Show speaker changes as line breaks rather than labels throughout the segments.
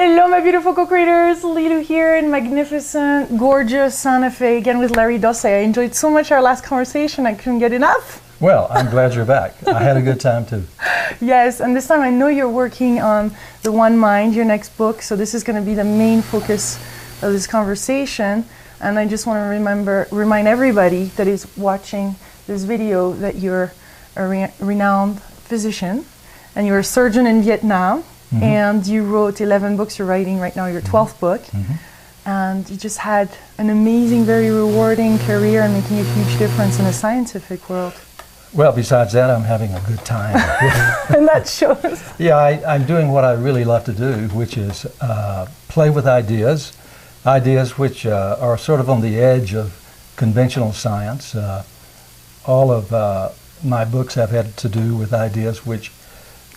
Hello, my beautiful co-creators. Lilu here in magnificent, gorgeous Santa Fe, again with Larry Dossey. I enjoyed so much our last conversation, I couldn't get enough.
Well, I'm glad you're back. I had a good time too.
Yes, and this time I know you're working on The One Mind, your next book, so this is going to be the main focus of this conversation. And I just want to remind everybody that is watching this video that you're a renowned physician and you're a surgeon in Vietnam. Mm-hmm. And you wrote 11 books. You're writing right now your 12th book. Mm-hmm. And you just had an amazing, very rewarding career and making a huge difference in the scientific world.
Well, besides that, I'm having a good time.
And that shows.
Yeah, I'm doing what I really love to do, which is play with ideas which are sort of on the edge of conventional science. All of my books have had to do with ideas which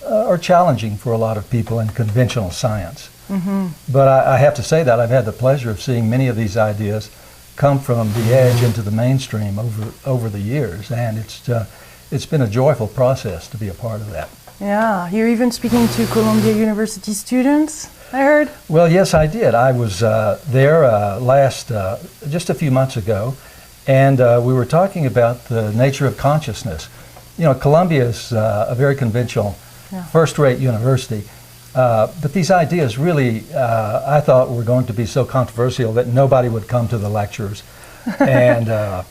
are challenging for a lot of people in conventional science. Mm-hmm. But I have to say that I've had the pleasure of seeing many of these ideas come from the edge into the mainstream over the years, and it's been a joyful process to be a part of that.
Yeah, you're even speaking to Columbia University students, I heard?
Well, yes, I did. I was there just a few months ago, and we were talking about the nature of consciousness. You know, Columbia is a very conventional first-rate university, but these ideas really, I thought were going to be so controversial that nobody would come to the lectures, and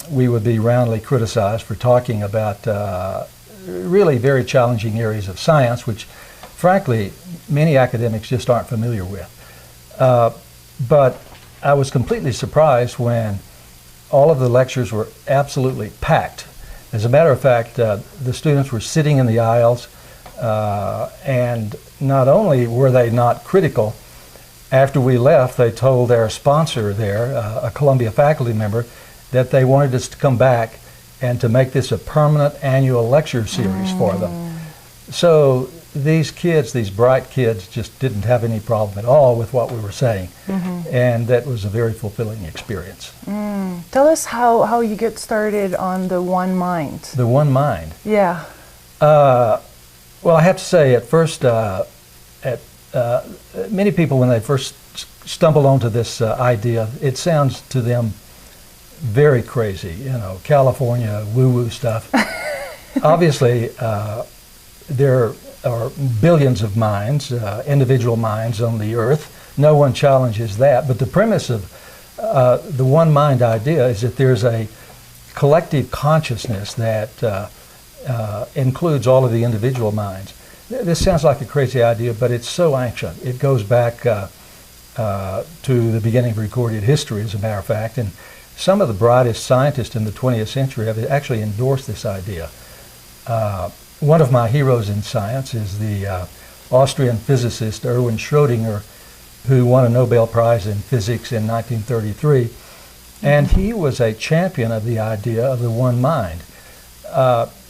we would be roundly criticized for talking about really very challenging areas of science, which, frankly, many academics just aren't familiar with. But I was completely surprised when all of the lectures were absolutely packed. As a matter of fact, the students were sitting in the aisles, and not only were they not critical, after we left, they told their sponsor there, a Columbia faculty member, that they wanted us to come back and to make this a permanent annual lecture series for them. So these kids, these bright kids, just didn't have any problem at all with what we were saying. Mm-hmm. And that was a very fulfilling experience.
Tell us how you get started on The One Mind.
The One Mind?
Yeah.
Well, I have to say, at first, many people, when they first stumble onto this idea, it sounds to them very crazy, you know, California woo-woo stuff. Obviously, there are billions of minds, individual minds on the earth. No one challenges that. But the premise of the one mind idea is that there's a collective consciousness that includes all of the individual minds. This sounds like a crazy idea, but it's so ancient. It goes back to the beginning of recorded history, as a matter of fact, and some of the brightest scientists in the 20th century have actually endorsed this idea. One of my heroes in science is the Austrian physicist Erwin Schrödinger, who won a Nobel Prize in physics in 1933, and he was a champion of the idea of the one mind.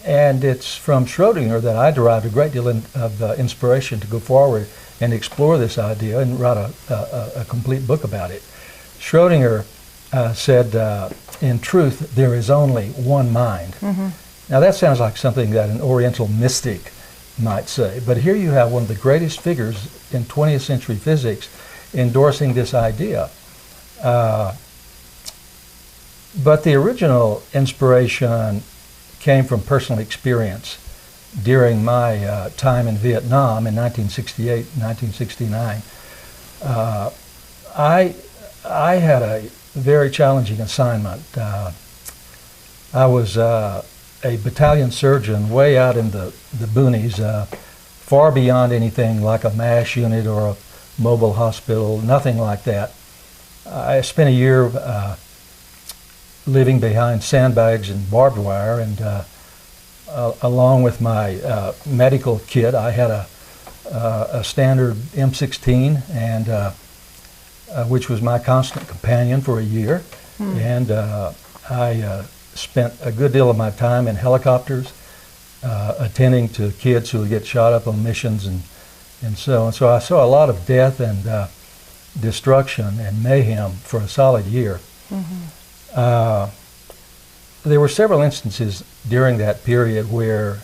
And it's from Schrödinger that I derived a great deal of inspiration to go forward and explore this idea and write a complete book about it. Schrödinger said, in truth, there is only one mind. Mm-hmm. Now that sounds like something that an Oriental mystic might say, but here you have one of the greatest figures in 20th century physics endorsing this idea. But the original inspiration came from personal experience. During my time in Vietnam in 1968, 1969, I had a very challenging assignment. I was a battalion surgeon way out in the boonies, far beyond anything like a MASH unit or a mobile hospital, nothing like that. I spent a year living behind sandbags and barbed wire, and along with my medical kit, I had a standard M16, and which was my constant companion for a year. And I spent a good deal of my time in helicopters, attending to kids who would get shot up on missions and so on. So I saw a lot of death and destruction and mayhem for a solid year. Mm-hmm. There were several instances during that period where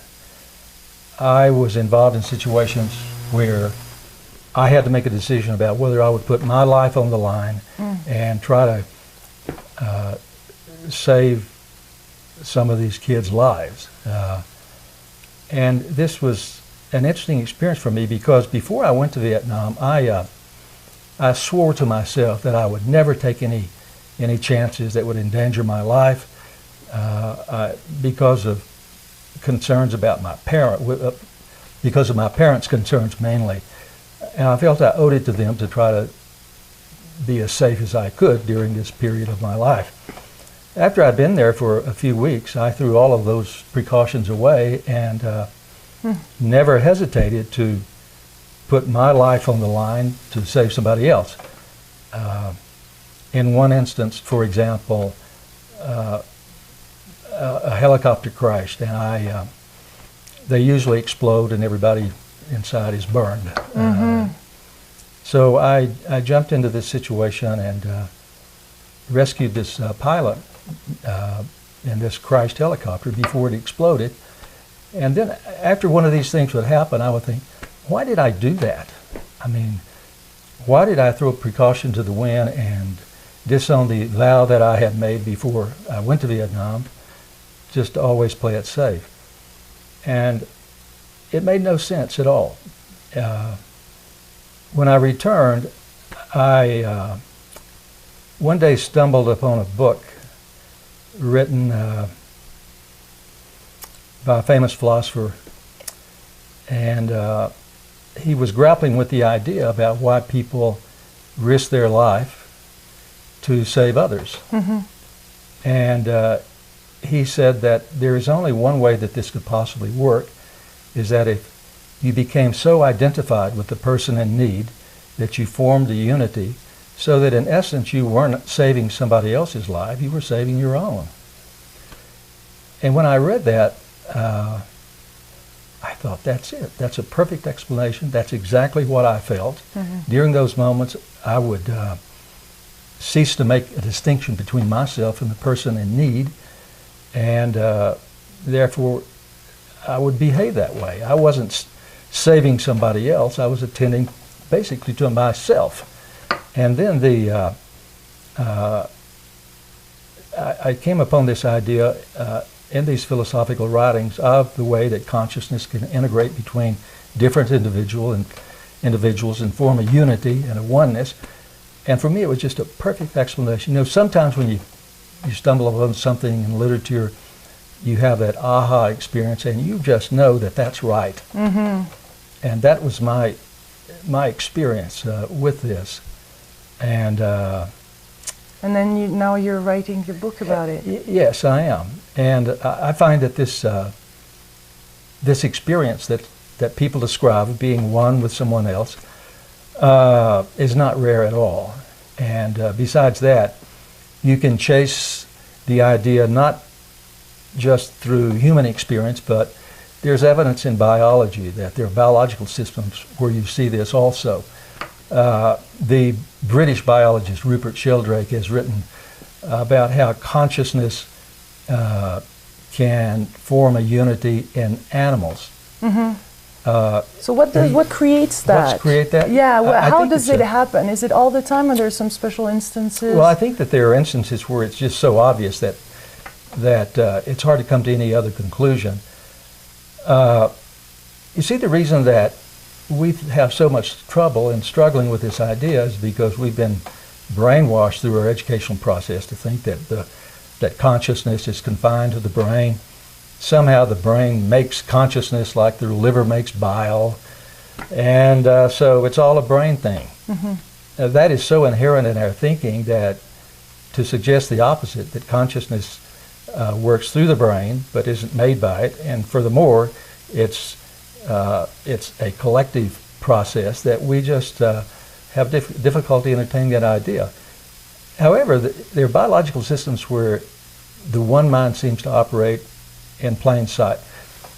I was involved in situations where I had to make a decision about whether I would put my life on the line and try to save some of these kids' lives. And this was an interesting experience for me because before I went to Vietnam, I swore to myself that I would never take any chances that would endanger my life because of concerns about my because of my parents' concerns mainly. And I felt I owed it to them to try to be as safe as I could during this period of my life. After I'd been there for a few weeks, I threw all of those precautions away and never hesitated to put my life on the line to save somebody else. In one instance, for example, a helicopter crashed, and they usually explode and everybody inside is burned. So I jumped into this situation and rescued this pilot in this crashed helicopter before it exploded. And then after one of these things would happen, I would think, why did I do that? I mean, why did I throw precaution to the wind and disown the vow that I had made before I went to Vietnam, just to always play it safe? And it made no sense at all. When I returned, I one day stumbled upon a book written by a famous philosopher, and he was grappling with the idea about why people risk their life to save others. And he said that there is only one way that this could possibly work, is that if you became so identified with the person in need that you formed a unity so that in essence you weren't saving somebody else's life, you were saving your own. And when I read that, I thought, that's it. That's a perfect explanation. That's exactly what I felt. During those moments, I would cease to make a distinction between myself and the person in need, and therefore I would behave that way. I wasn't saving somebody else. I was attending basically to myself. And then I came upon this idea in these philosophical writings of the way that consciousness can integrate between different individuals and form a unity and a oneness. And for me, it was just a perfect explanation. You know, sometimes when you stumble upon something in literature, you have that aha experience, and you just know that that's right. And that was my experience with this. And
then now you're writing your book about it.
Yes, I am. And I find that this experience that people describe of being one with someone else is not rare at all. And besides that, you can chase the idea not just through human experience, but there's evidence in biology that there are biological systems where you see this also. The British biologist Rupert Sheldrake has written about how consciousness can form a unity in animals.
So what creates that?
What's create that?
Yeah, how does it happen? Is it all the time, or there are some special instances?
Well, I think that there are instances where it's just so obvious that it's hard to come to any other conclusion. You see, the reason that we have so much trouble in struggling with this idea is because we've been brainwashed through our educational process to think that consciousness is confined to the brain. Somehow the brain makes consciousness like the liver makes bile, and so it's all a brain thing. That is so inherent in our thinking that to suggest the opposite, that consciousness works through the brain but isn't made by it, and furthermore, it's a collective process, that we just have difficulty entertaining that idea. However, there are biological systems where the one mind seems to operate in plain sight.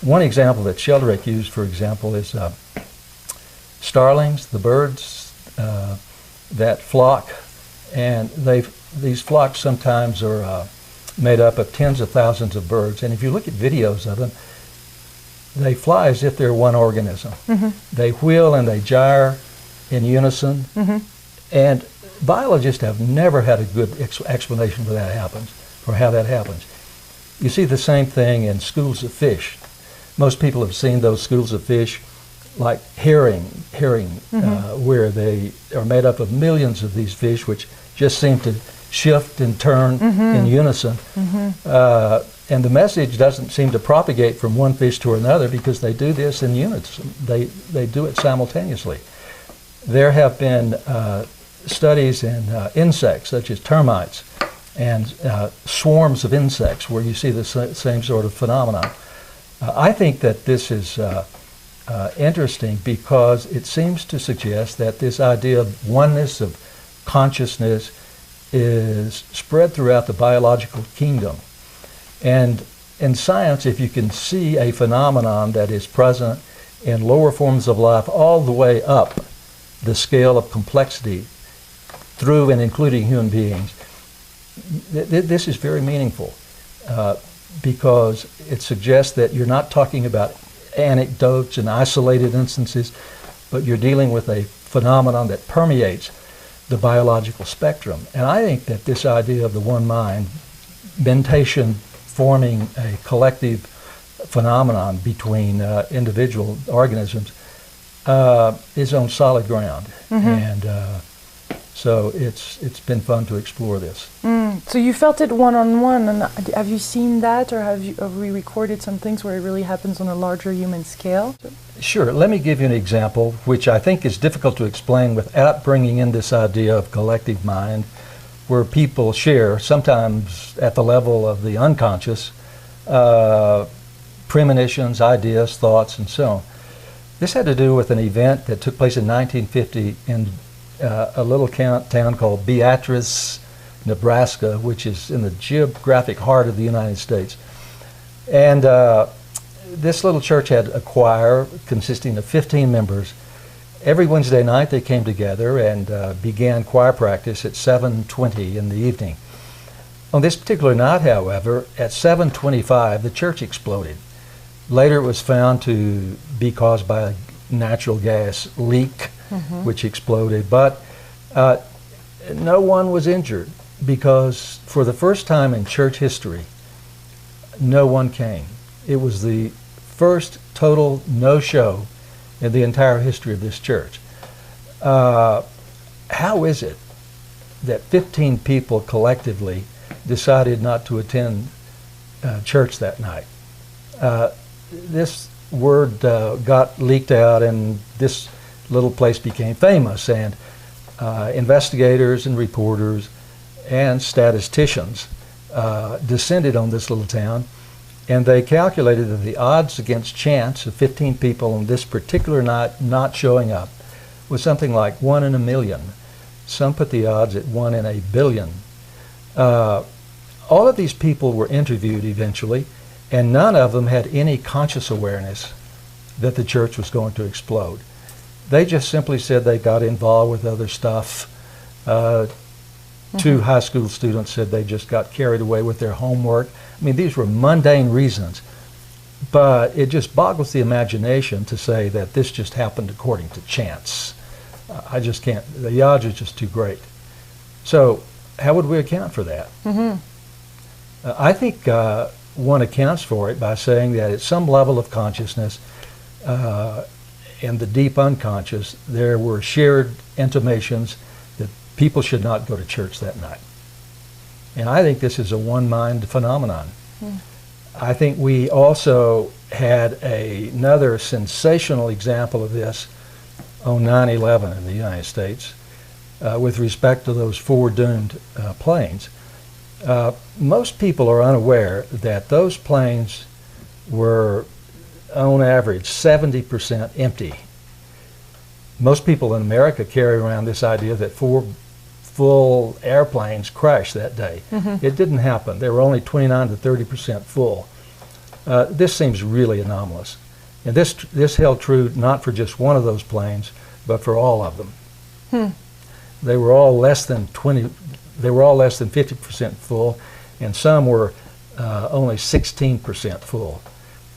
One example that Sheldrake used, for example, is starlings, the birds that flock, and these flocks sometimes are made up of tens of thousands of birds, and if you look at videos of them, they fly as if they're one organism. They wheel and they gyre in unison, and biologists have never had a good explanation for that happens, for how that happens. You see the same thing in schools of fish. Most people have seen those schools of fish, like herring, where they are made up of millions of these fish, which just seem to shift and turn in unison. And the message doesn't seem to propagate from one fish to another because they do this in unison. They do it simultaneously. There have been studies in insects, such as termites, and swarms of insects, where you see the same sort of phenomenon. I think that this is interesting because it seems to suggest that this idea of oneness of consciousness is spread throughout the biological kingdom. And in science, if you can see a phenomenon that is present in lower forms of life all the way up the scale of complexity through and including human beings, this is very meaningful because it suggests that you're not talking about anecdotes and isolated instances, but you're dealing with a phenomenon that permeates the biological spectrum. And I think that this idea of the one mind, mentation forming a collective phenomenon between individual organisms, is on solid ground. And so it's been fun to explore this.
So you felt it one-on-one, and have you seen that, or have we recorded some things where it really happens on a larger human scale?
Sure. Let me give you an example, which I think is difficult to explain without bringing in this idea of collective mind, where people share, sometimes at the level of the unconscious, premonitions, ideas, thoughts, and so on. This had to do with an event that took place in 1950 in a little town called Beatrice, Nebraska, which is in the geographic heart of the United States. And this little church had a choir consisting of 15 members. Every Wednesday night they came together and began choir practice at 7:20 in the evening. On this particular night, however, at 7:25 the church exploded. Later it was found to be caused by a natural gas leak, which exploded. But no one was injured because for the first time in church history, no one came. It was the first total no-show in the entire history of this church. How is it that 15 people collectively decided not to attend church that night? This word got leaked out, and this little place became famous, and investigators and reporters and statisticians descended on this little town, and they calculated that the odds against chance of 15 people on this particular night not showing up was something like 1 in a million. Some put the odds at 1 in a billion. All of these people were interviewed eventually, and none of them had any conscious awareness that the church was going to explode. They just simply said they got involved with other stuff. Two high school students said they just got carried away with their homework. I mean, these were mundane reasons, but it just boggles the imagination to say that this just happened according to chance. I just can't, the odds are just too great. So how would we account for that? I think one accounts for it by saying that at some level of consciousness, in the deep unconscious, there were shared intimations that people should not go to church that night. And I think this is a one-mind phenomenon. I think we also had another sensational example of this on 9/11 in the United States with respect to those 4 doomed planes. Most people are unaware that those planes were, on average, 70% empty. Most people in America carry around this idea that 4 full airplanes crashed that day. It didn't happen. They were only 29 to 30% full. This seems really anomalous. And this held true not for just one of those planes, but for all of them. They were all less than 50% full, and some were only 16% full.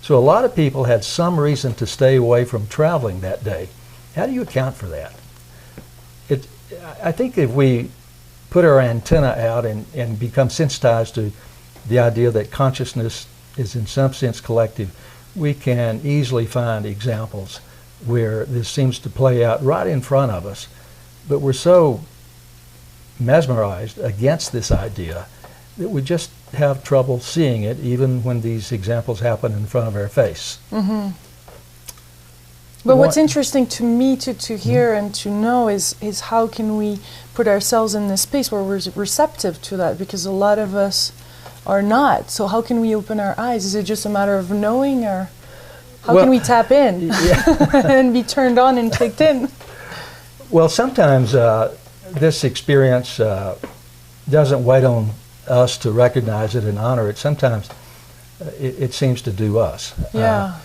So a lot of people had some reason to stay away from traveling that day. How do you account for that? I think if we put our antenna out and become sensitized to the idea that consciousness is in some sense collective, we can easily find examples where this seems to play out right in front of us. But we're so mesmerized against this idea that we just have trouble seeing it even when these examples happen in front of our face.
Mm-hmm. But what's interesting to me to hear and to know is how can we put ourselves in this space where we're receptive to that, because a lot of us are not. So how can we open our eyes? Is it just a matter of knowing, or how can we tap in and be turned on and clicked in?
Well, sometimes this experience doesn't wait on us to recognize it and honor it. Sometimes it seems to do us.
Yeah.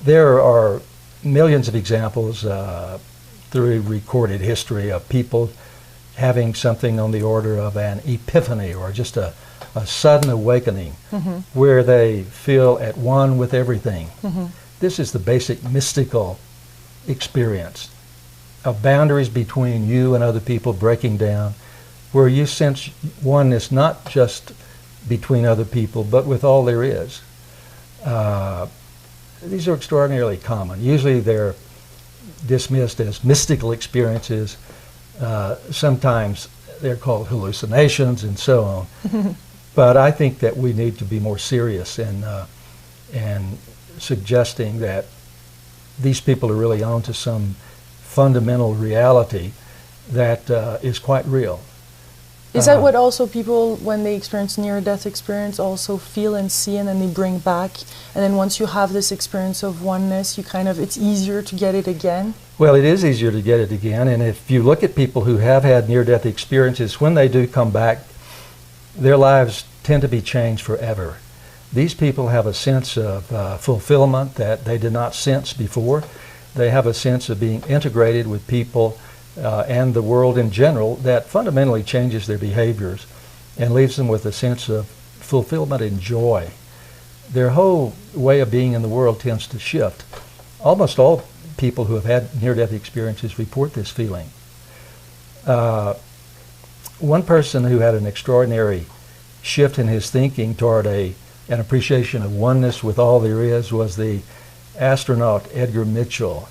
There are millions of examples through recorded history of people having something on the order of an epiphany, or just a sudden awakening, mm-hmm. where they feel at one with everything. Mm-hmm. This is the basic mystical experience of boundaries between you and other people breaking down, where you sense oneness not just between other people, but with all there is. These are extraordinarily common. Usually they're dismissed as mystical experiences. Sometimes they're called hallucinations and so on. But I think that we need to be more serious in suggesting that these people are really onto some fundamental reality that is quite real.
Is that what also people, when they experience near-death experience, also feel and see, and then they bring back, and then once you have this experience of oneness, you kind of, it's easier to get it again?
Well, it is easier to get it again, and if you look at people who have had near-death experiences, when they do come back, their lives tend to be changed forever. These people have a sense of fulfillment that they did not sense before. They have a sense of being integrated with people and the world in general that fundamentally changes their behaviors and leaves them with a sense of fulfillment and joy. Their whole way of being in the world tends to shift. Almost all people who have had near-death experiences report this feeling. One person who had an extraordinary shift in his thinking toward an appreciation of oneness with all there is was the astronaut Edgar Mitchell,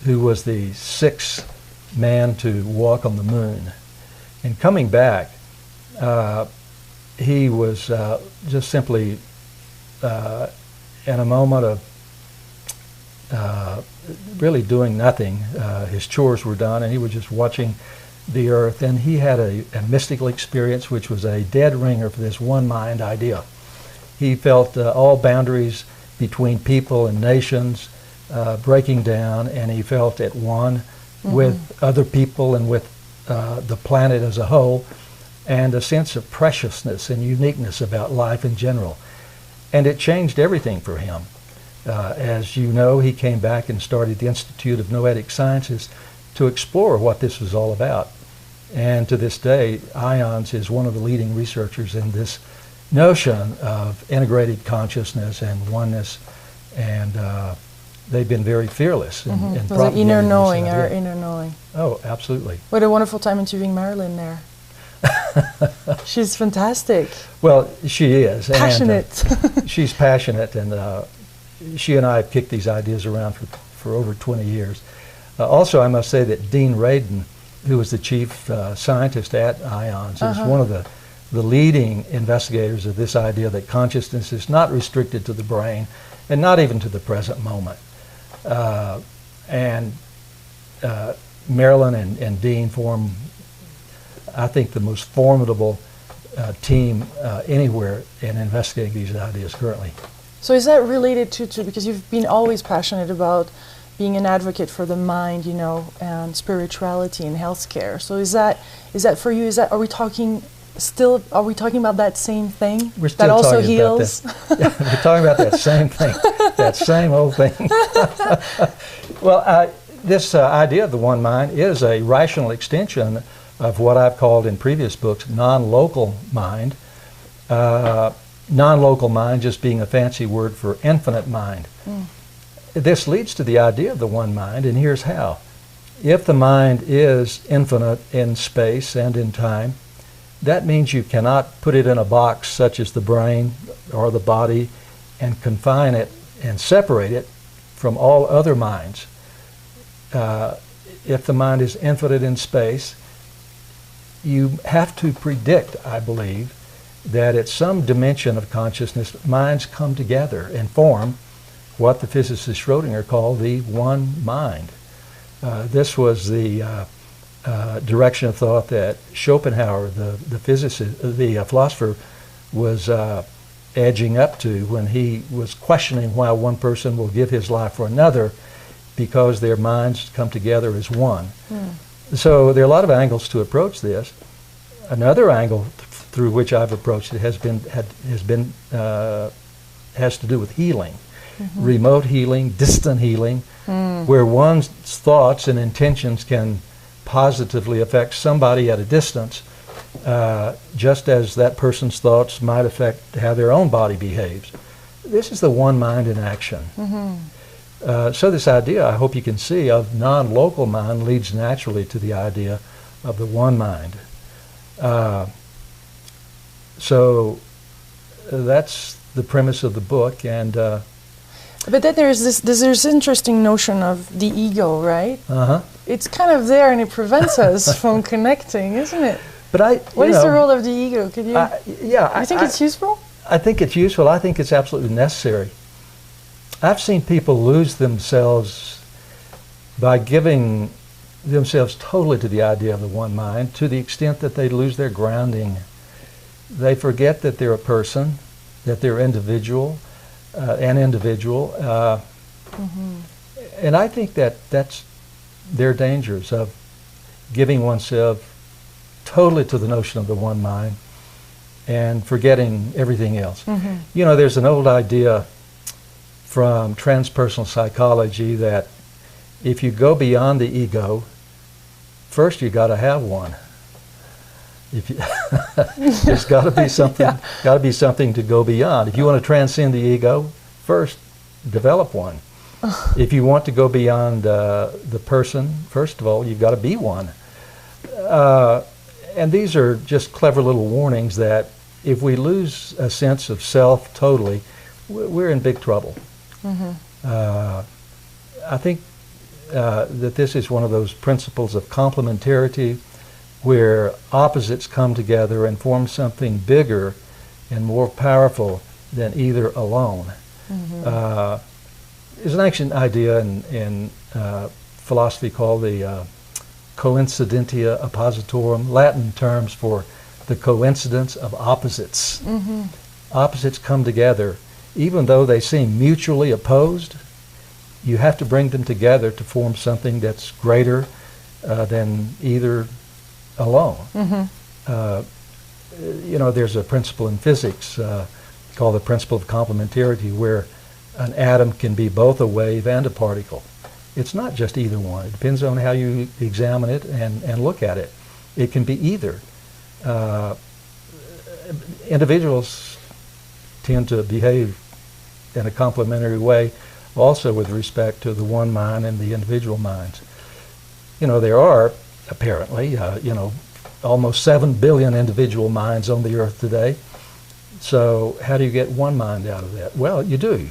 who was the sixth man to walk on the moon. And coming back, he was just simply in a moment of really doing nothing. His chores were done and he was just watching the earth, and he had a mystical experience which was a dead ringer for this one mind idea. He felt all boundaries between people and nations breaking down, and he felt at one mm-hmm. with other people and with the planet as a whole, and a sense of preciousness and uniqueness about life in general. And it changed everything for him. As you know, he came back and started the Institute of Noetic Sciences to explore what this was all about. And to this day, IONS is one of the leading researchers in this notion of integrated consciousness and oneness, and they've been very fearless in,
mm-hmm.
in
propagating inner knowing,
this
our inner knowing.
Oh, absolutely.
What a wonderful time interviewing Marilyn there. She's fantastic.
Well, she is.
Passionate.
And, she's passionate, and she and I have kicked these ideas around for over 20 years. Also, I must say that Dean Radin, who was the chief scientist at IONS, is one of the leading investigators of this idea that consciousness is not restricted to the brain and not even to the present moment. Marilyn and Dean form, I think, the most formidable team anywhere in investigating these ideas currently.
So is that related to because you've been always passionate about being an advocate for the mind, you know, and spirituality and healthcare. So is that for you? Are we talking about that same thing?
We're still
that also
talking
heals?
About that. Yeah, we're talking about that same thing, that same old thing. Well, this idea of the one mind is a rational extension of what I've called in previous books non-local mind. Non-local mind just being a fancy word for infinite mind. Mm. This leads to the idea of the one mind, and here's how. if the mind is infinite in space and in time, that means you cannot put it in a box such as the brain or the body and confine it and separate it from all other minds. If the mind is infinite in space, you have to predict, I believe, that at some dimension of consciousness, minds come together and form what the physicist Schrödinger called the one mind. This was the direction of thought that Schopenhauer, the physicist, the philosopher, was edging up to when he was questioning why one person will give his life for another, because their minds come together as one. So there are a lot of angles to approach this. Another angle through which I've approached it has to do with healing, remote healing, distant healing, where one's thoughts and intentions can positively affect somebody at a distance, just as that person's thoughts might affect how their own body behaves. This is the one mind in action. So this idea, I hope you can see, of non-local mind leads naturally to the idea of the one mind. So that's the premise of the book, and
but then there's this interesting notion of the ego, right? It's kind of there, and it prevents us from connecting, isn't it?
But
what is the role of the ego? Could you?
Yeah,
you think it's useful?
I think it's useful. I think it's absolutely necessary. I've seen people lose themselves by giving themselves totally to the idea of the one mind, to the extent that they lose their grounding. They forget that they're a person, that they're an individual. And I think that's their dangers of giving oneself totally to the notion of the one mind and forgetting everything else. You know, there's an old idea from transpersonal psychology that if you go beyond the ego, first you got to have one. If you there's got to be something, got to be something to go beyond. If you want to transcend the ego, first develop one. If you want to go beyond the person, first of all, you've got to be one. And these are just clever little warnings that if we lose a sense of self totally, we're in big trouble. I think that this is one of those principles of complementarity where opposites come together and form something bigger and more powerful than either alone. There's an ancient idea in philosophy called the coincidentia oppositorum, Latin terms for the coincidence of opposites. Opposites come together. Even though they seem mutually opposed, you have to bring them together to form something that's greater than either alone. You know, there's a principle in physics called the principle of complementarity, where an atom can be both a wave and a particle. It's not just either one. It depends on how you examine it and look at it. It can be either. Individuals tend to behave in a complementary way also with respect to the one mind and the individual minds. You know, there are apparently, you know, almost 7 billion individual minds on the earth today. So how do you get one mind out of that? Well, you do.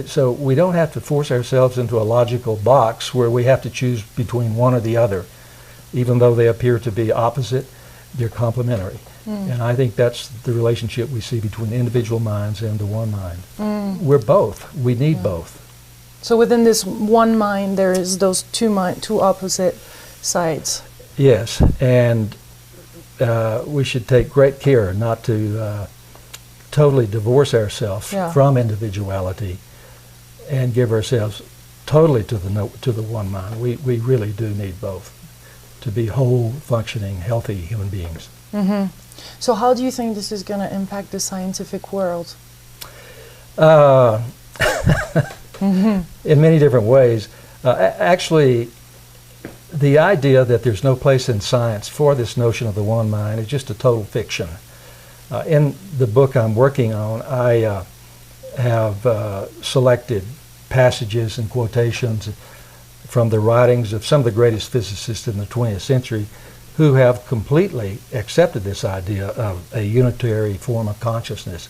So we don't have to force ourselves into a logical box where we have to choose between one or the other. Even though they appear to be opposite, they're complementary. And I think that's the relationship we see between individual minds and the one mind. We're both. We need both.
So within this one mind, there is those two opposite sides.
Yes, and we should take great care not to totally divorce ourselves from individuality and give ourselves totally to the one mind. We really do need both to be whole, functioning, healthy human beings.
So how do you think this is going to impact the scientific world?
In many different ways. Actually, the idea that there's no place in science for this notion of the one mind is just a total fiction. In the book I'm working on, I have selected passages and quotations from the writings of some of the greatest physicists in the 20th century who have completely accepted this idea of a unitary form of consciousness.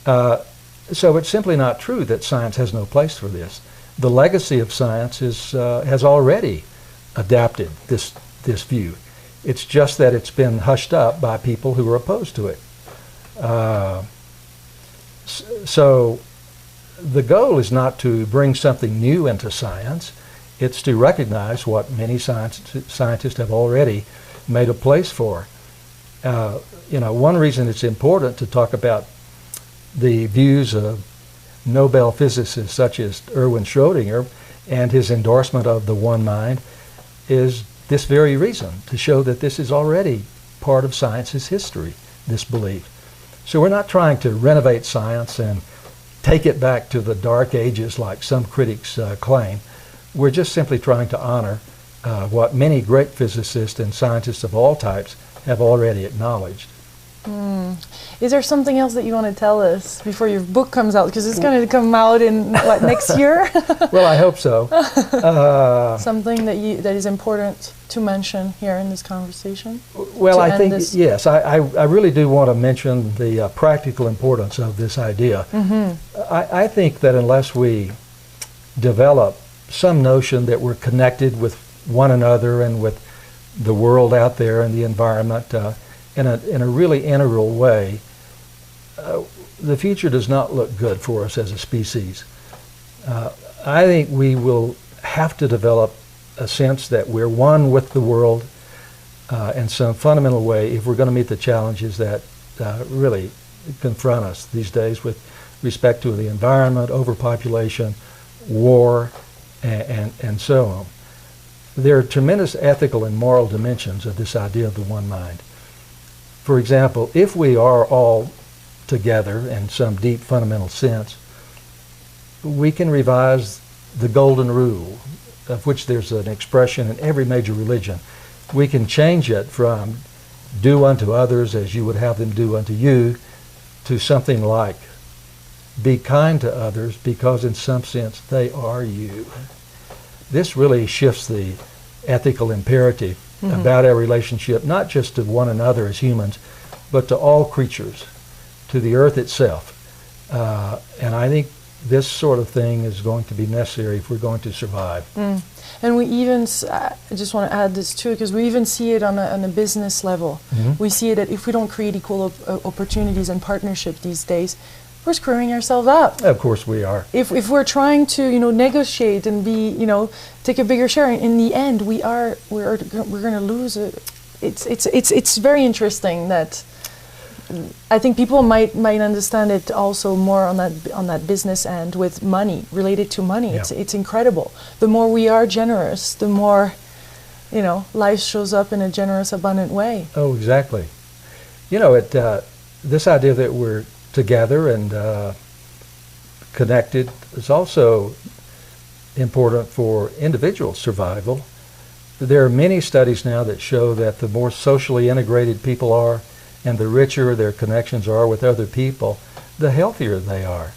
So it's simply not true that science has no place for this. The legacy of science has already adapted this view. It's just that it's been hushed up by people who are opposed to it. So the goal is not to bring something new into science. It's to recognize what many scientists have already made a place for. One reason it's important to talk about the views of Nobel physicists such as Erwin Schrödinger and his endorsement of the one mind is this very reason, to show that this is already part of science's history, this belief. So we're not trying to renovate science and take it back to the dark ages like some critics claim. We're just simply trying to honor what many great physicists and scientists of all types have already acknowledged.
Is there something else that you want to tell us before your book comes out? Because it's going to come out in, what, next year?
Well, I hope so.
Something that is important to mention here in this conversation?
Well, I think, yes, I really do want to mention the practical importance of this idea. I think that unless we develop some notion that we're connected with one another and with the world out there and the environment in a really integral way, the future does not look good for us as a species. I think we will have to develop a sense that we're one with the world in some fundamental way if we're going to meet the challenges that really confront us these days with respect to the environment, overpopulation, war, and so on. There are tremendous ethical and moral dimensions of this idea of the one mind. For example, if we are all together in some deep fundamental sense, we can revise the golden rule, of which there's an expression in every major religion. We can change it from do unto others as you would have them do unto you to something like be kind to others because in some sense they are you. This really shifts the ethical imperative about our relationship, not just to one another as humans, but to all creatures, to the earth itself. And I think this sort of thing is going to be necessary if we're going to survive.
And we even, I just want to add this too, because we even see it on a business level. We see it that if we don't create equal opportunities and partnership these days, we're screwing ourselves up.
Of course we are.
If we're trying to, negotiate and be, take a bigger share, in the end, we're going to lose it. It's very interesting that I think people might understand it also more on that business end with money, related to money. Yeah. It's incredible. The more we are generous, the more, life shows up in a generous, abundant way.
Oh, exactly. This idea that we're together and connected is also important for individual survival. There are many studies now that show that the more socially integrated people are and the richer their connections are with other people, the healthier they are.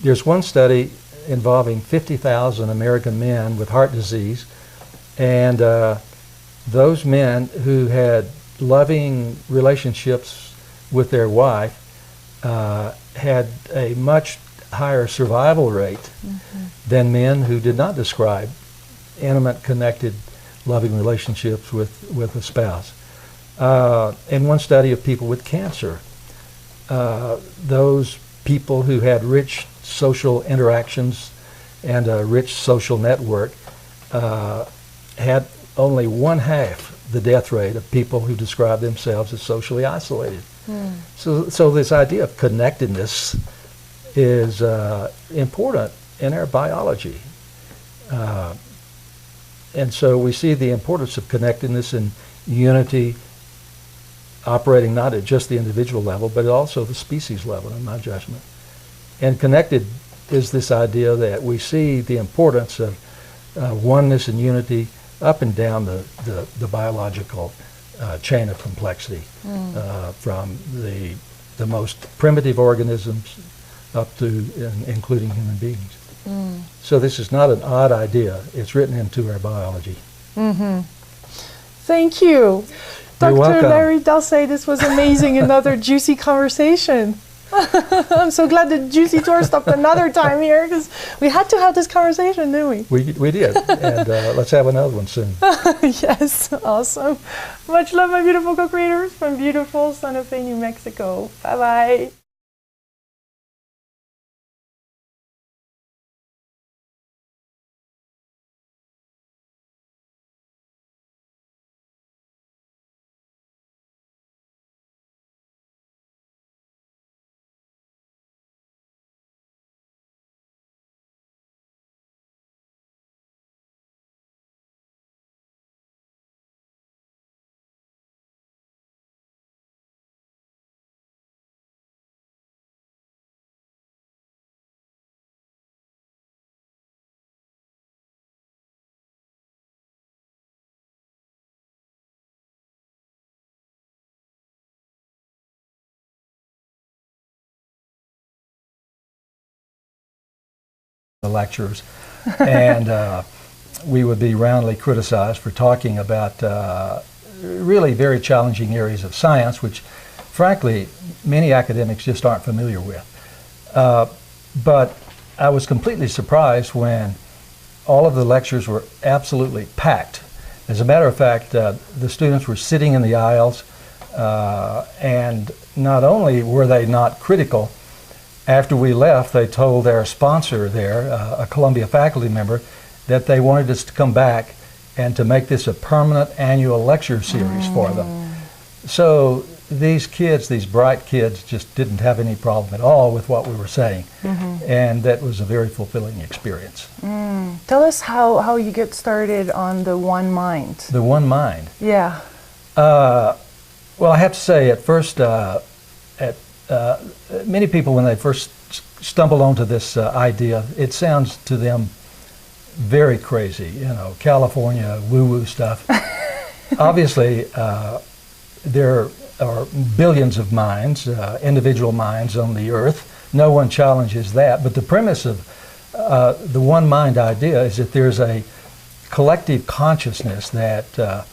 There's one study involving 50,000 American men with heart disease, and those men who had loving relationships with their wife had a much higher survival rate than men who did not describe intimate, connected, loving relationships with a spouse. In one study of people with cancer, those people who had rich social interactions and a rich social network had only 1/2 the death rate of people who describe themselves as socially isolated. So this idea of connectedness is important in our biology. And so we see the importance of connectedness and unity operating not at just the individual level, but also the species level, in my judgment. And connected is this idea that we see the importance of oneness and unity up and down the biological chain of complexity, from the most primitive organisms up to including human beings. So this is not an odd idea. It's written into our biology.
Thank you.
You're
Dr.
welcome.
Larry Dossey, this was amazing. Another juicy conversation. I'm so glad the juicy tour stopped another time here, because we had to have this conversation, didn't we?
We did, and let's have another one soon.
Yes, awesome. Much love, my beautiful co-creators from beautiful Santa Fe, New Mexico. Bye-bye.
The lectures, and we would be roundly criticized for talking about really very challenging areas of science, which frankly many academics just aren't familiar with. But I was completely surprised when all of the lectures were absolutely packed. As a matter of fact, the students were sitting in the aisles, and not only were they not critical, after we left, they told their sponsor there, a Columbia faculty member, that they wanted us to come back and to make this a permanent annual lecture series for them. So these kids, these bright kids, just didn't have any problem at all with what we were saying. And that was a very fulfilling experience.
Tell us how you get started on the One Mind.
The One Mind.
Yeah.
Well, I have to say, at first, many people, when they first stumble onto this idea, it sounds to them very crazy, you know, California woo-woo stuff. Obviously, there are billions of minds, individual minds on the earth. No one challenges that. But the premise of the one mind idea is that there's a collective consciousness that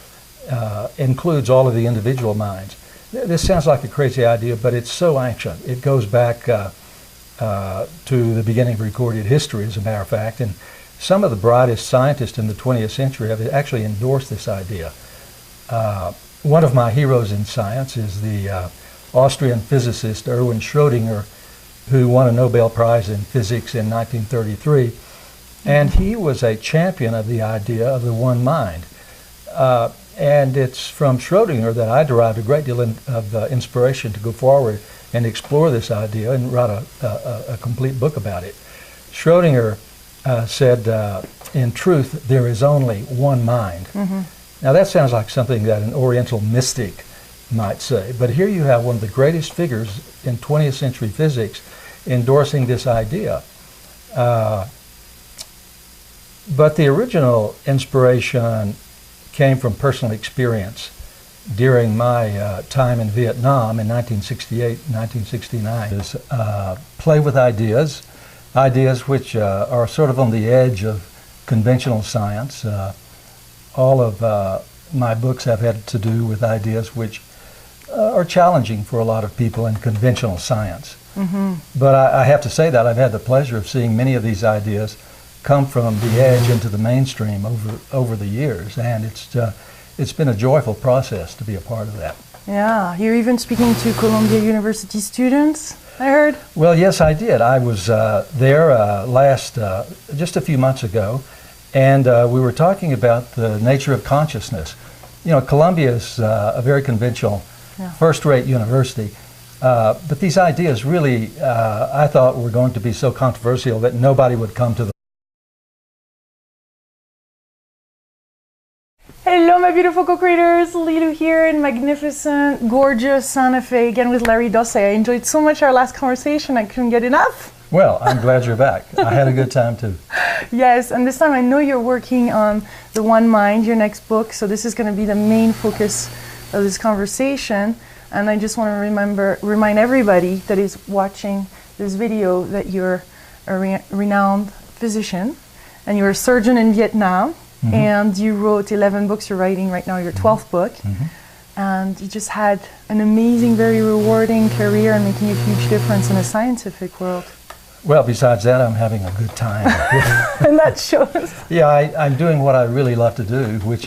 includes all of the individual minds. This sounds like a crazy idea, but it's so ancient. It goes back to the beginning of recorded history, as a matter of fact, and some of the brightest scientists in the 20th century have actually endorsed this idea. One of my heroes in science is the Austrian physicist Erwin Schrödinger, who won a Nobel Prize in physics in 1933, and he was a champion of the idea of the one mind. And it's from Schrödinger that I derived a great deal of inspiration to go forward and explore this idea and write a complete book about it. Schrödinger said, in truth, there is only one mind. Now that sounds like something that an Oriental mystic might say, but here you have one of the greatest figures in 20th century physics endorsing this idea. But the original inspiration came from personal experience during my time in Vietnam in 1968, 1969. Is play with ideas which are sort of on the edge of conventional science. All of my books have had to do with ideas which are challenging for a lot of people in conventional science. But I have to say that I've had the pleasure of seeing many of these ideas come from the edge into the mainstream over the years, and it's been a joyful process to be a part of that.
Yeah, you're even speaking to Columbia University students, I heard.
Well, yes, I did. I was there just a few months ago, and we were talking about the nature of consciousness. You know, Columbia is a very conventional, first-rate university, but these ideas really, I thought, were going to be so controversial that nobody would come to them.
Hello, my beautiful co-creators. Lilu here in magnificent, gorgeous Santa Fe, again with Larry Dossey. I enjoyed so much our last conversation, I couldn't get enough.
Well, I'm glad you're back. I had a good time too.
Yes, and this time I know you're working on The One Mind, your next book, so this is going to be the main focus of this conversation. And I just want to remind everybody that is watching this video that you're a renowned physician and you were a surgeon in Vietnam, and you wrote 11 books. You're writing right now your 12th book, and you just had an amazing, very rewarding career and making a huge difference in the scientific world.
Well, besides that, I'm having a good time.
And that shows.
Yeah, I'm doing what I really love to do, which